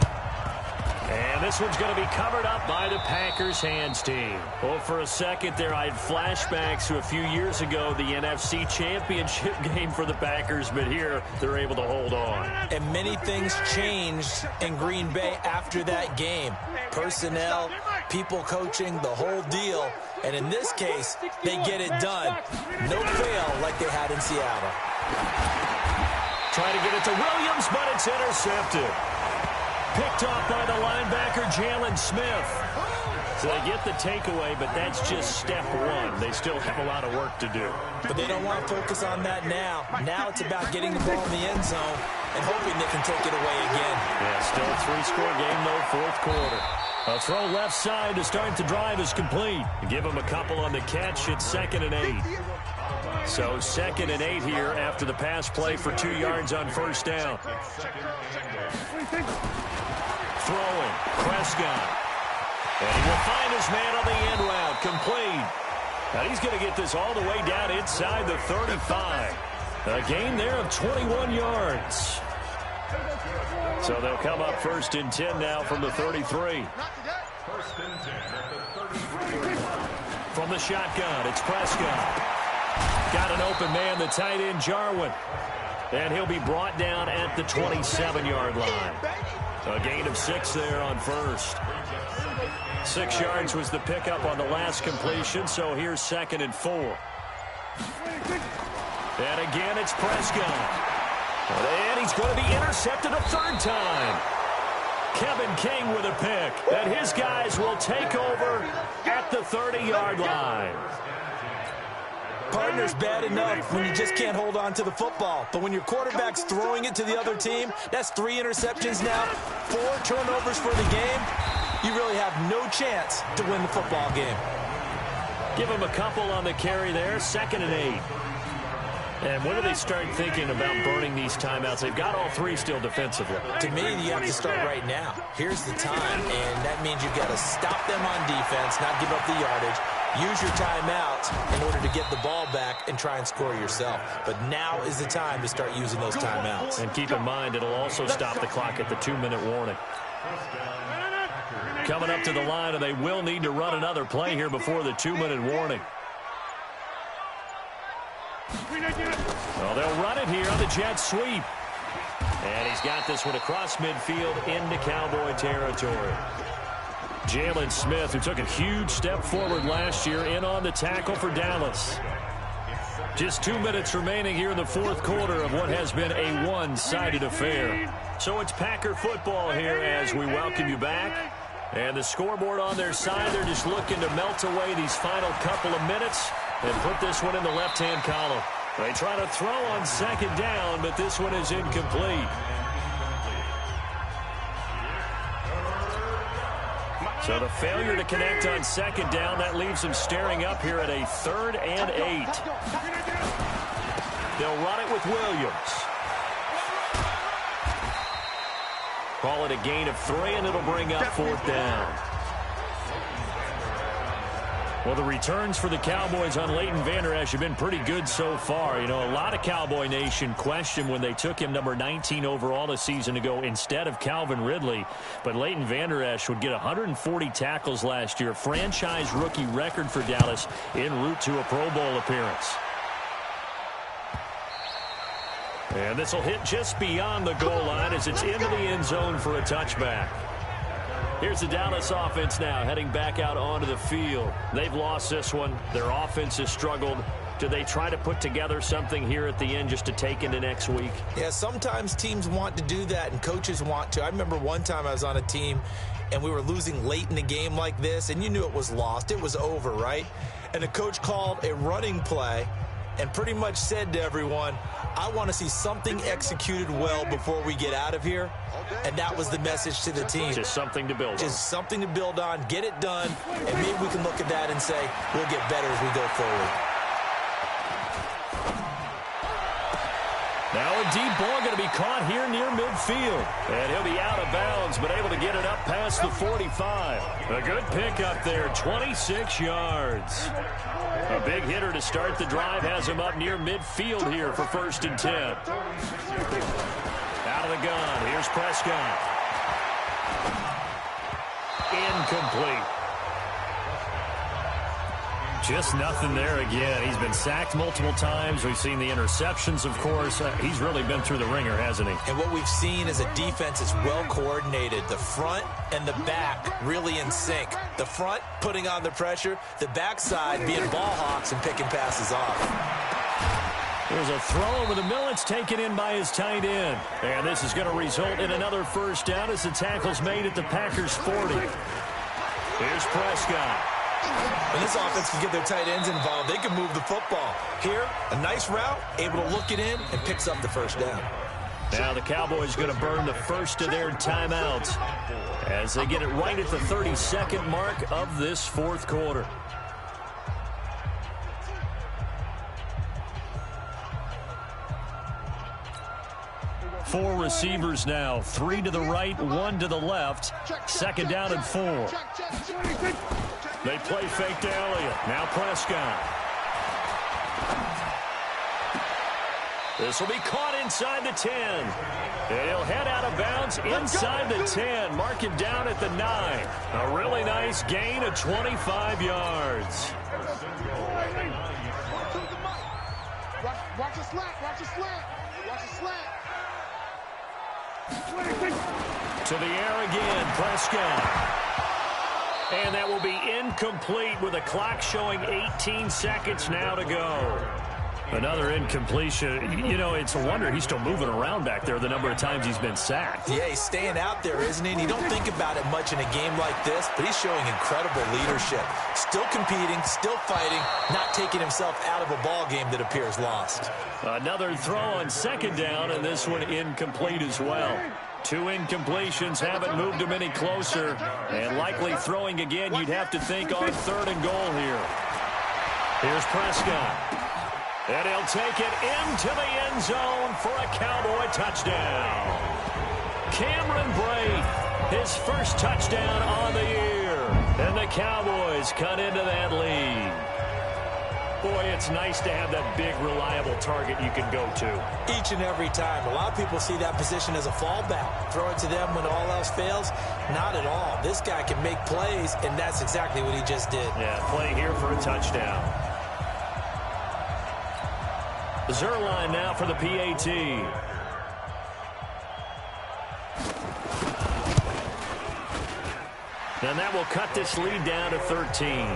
[SPEAKER 6] And this one's going to be covered up by the Packers hands team. Well, for a second there, I had flashbacks to a few years ago, the NFC Championship game for the Packers, but here they're able to hold on.
[SPEAKER 3] And many things changed in Green Bay after that game. Personnel, people coaching, the whole deal. And in this case, they get it done. No fail like they had in Seattle.
[SPEAKER 6] Trying to get it to Williams, but it's intercepted. Picked off by the linebacker, Jalen Smith. So they get the takeaway, but that's just step 1. They still have a lot of work to do.
[SPEAKER 3] But they don't want to focus on that now. Now it's about getting the ball in the end zone and hoping they can take it away again.
[SPEAKER 6] Yeah, still a 3-score game, though, 4th quarter. A throw left side to start the drive is complete. Give them a couple on the catch. It's 2nd and 8. So 2nd and 8 here after the pass play for 2 yards on first down. Throwing, Prescott. And he will find his man on the end route, complete. Now he's going to get this all the way down inside the 35. A gain there of 21 yards. So they'll come up 1st and 10 now from the 33. From the shotgun, it's Prescott. Got an open man, the tight end, Jarwin. And he'll be brought down at the 27-yard line.
[SPEAKER 2] A gain of 6 there on first. 6 yards was the pickup on the last completion, so here's 2nd and 4. And again, it's Prescott. And he's going to be intercepted a 3rd time. Kevin King with a pick. And his guys will take over at the 30-yard line.
[SPEAKER 3] Partner's bad enough when you just can't hold on to the football. But when your quarterback's throwing it to the other team, that's 3 interceptions now, 4 turnovers for the game. You really have no chance to win the football game.
[SPEAKER 2] Give him a couple on the carry there, 2nd and 8. And when do they start thinking about burning these timeouts? They've got all 3 still defensively.
[SPEAKER 3] To me, you have to start right now. Here's the time, and that means you've got to stop them on defense, not give up the yardage. Use your timeouts in order to get the ball back and try and score yourself. But now is the time to start using those timeouts.
[SPEAKER 2] And keep in mind, it'll also stop the clock at the 2-minute warning. Coming up to the line, and they will need to run another play here before the 2-minute warning. Well, they'll run it here on the jet sweep. And he's got this one across midfield into Cowboy territory. Jalen Smith, who took a huge step forward last year, in on the tackle for Dallas. Just 2 minutes remaining here in the 4th quarter of what has been a one-sided affair. So it's Packer football here as we welcome you back. And the scoreboard on their side, they're just looking to melt away these final couple of minutes and put this one in the left-hand column. They try to throw on 2nd down, but this one is incomplete. So the failure to connect on 2nd down, that leaves them staring up here at a 3rd and 8. They'll run it with Williams. Call it a gain of 3, and it'll bring up 4th down. Well, the returns for the Cowboys on Leighton Vander Esch have been pretty good so far. You know, a lot of Cowboy Nation questioned when they took him number 19 overall a season ago instead of Calvin Ridley. But Leighton Vander Esch would get 140 tackles last year, franchise rookie record for Dallas, en route to a Pro Bowl appearance. And this will hit just beyond the goal line as it's into the end zone for a touchback. Here's the Dallas offense now heading back out onto the field. They've lost this one. Their offense has struggled. Do they try to put together something here at the end just to take into next week?
[SPEAKER 3] Yeah, sometimes teams want to do that and coaches want to. I remember one time I was on a team and we were losing late in a game like this, and you knew it was lost. It was over, right? And the coach called a running play and pretty much said to everyone, I want to see something executed well before we get out of here. And that was the message to the team.
[SPEAKER 2] Just something to build on.
[SPEAKER 3] Just something to build on, get it done, and maybe we can look at that and say, we'll get better as we go forward.
[SPEAKER 2] Now a deep ball going to be caught here near midfield. And he'll be out of bounds, but able to get it up past the 45. A good pickup there, 26 yards. A big hitter to start the drive has him up near midfield here for 1st and 10. Out of the gun, here's Prescott. Incomplete. Just nothing there again. He's been sacked multiple times. We've seen the interceptions, of course. He's really been through the ringer, hasn't he?
[SPEAKER 3] And what we've seen is a defense that's well coordinated. The front and the back really in sync. The front putting on the pressure. The backside being ball hawks and picking passes off.
[SPEAKER 2] There's a throw over the middle. It's taken in by his tight end. And this is going to result in another 1st down as the tackle's made at the Packers' 40. Here's Prescott.
[SPEAKER 3] When this offense can get their tight ends involved, they can move the football. Here, a nice route, able to look it in, and picks up the 1st down.
[SPEAKER 2] Now the Cowboys going to burn the first of their timeouts as they get it right at the 32nd mark of this 4th quarter. Four receivers now, 3 to the right, 1 to the left. 2nd down and 4. They play fake to Elliott. Now Prescott. This will be caught inside the 10. And he'll head out of bounds inside the 10. Mark him down at the 9. A really nice gain of 25 yards.
[SPEAKER 4] Watch the slant. Watch the slant. Watch the slant.
[SPEAKER 2] To the air again, Prescott. And that will be incomplete with the clock showing 18 seconds now to go. Another incompletion. You know, it's a wonder he's still moving around back there the number of times he's been sacked.
[SPEAKER 3] Yeah, he's staying out there, isn't he? And you don't think about it much in a game like this, but he's showing incredible leadership. Still competing, still fighting, not taking himself out of a ball game that appears lost.
[SPEAKER 2] Another throw on second down, and this one incomplete as well. 2 incompletions haven't moved him any closer. And likely throwing again, you'd have to think on 3rd and goal here. Here's Prescott. And he'll take it into the end zone for a Cowboy touchdown. Cameron Brate, his first touchdown on the year. And the Cowboys cut into that lead. Boy, it's nice to have that big, reliable target you can go to.
[SPEAKER 3] Each and every time. A lot of people see that position as a fallback. Throw it to them when all else fails. Not at all. This guy can make plays, and that's exactly what he just did.
[SPEAKER 2] Yeah, play here for a touchdown. Zerline now for the PAT. And that will cut this lead down to 13.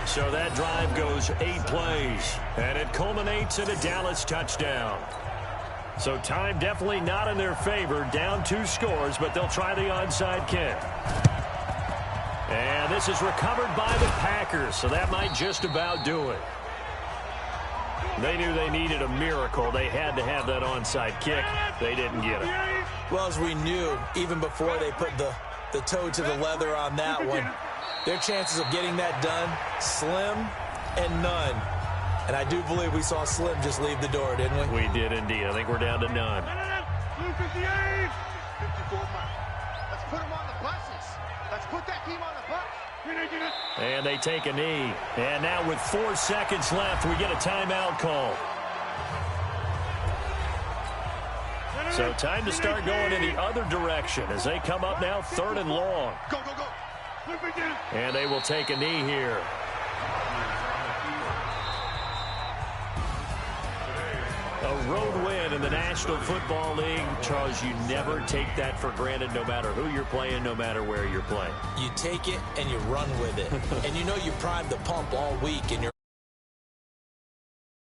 [SPEAKER 2] So that drive goes 8 plays, and it culminates in a Dallas touchdown. So time definitely not in their favor. Down 2 scores, but they'll try the onside kick. And this is recovered by the Packers, so that might just about do it. They knew they needed a miracle. They had to have that onside kick. They didn't get it.
[SPEAKER 3] Well, as we knew, even before they put the toe to the leather on that one, their chances of getting that done, slim and none. And I do believe we saw Slim just leave the door, didn't we?
[SPEAKER 2] We did indeed. I think we're down to none.
[SPEAKER 5] 54 miles. Let's put them on the buses. Let's put that team on the bus.
[SPEAKER 2] And they take a knee. And now with 4 seconds left, we get a timeout call. So time to start going in the other direction as they come up now 3rd and long.
[SPEAKER 5] Go, go, go.
[SPEAKER 2] And they will take a knee here. A road win in the National Football League. Charles, you never take that for granted no matter who you're playing, no matter where you're playing.
[SPEAKER 3] You take it and you run with it. And you know you primed the pump all week and you're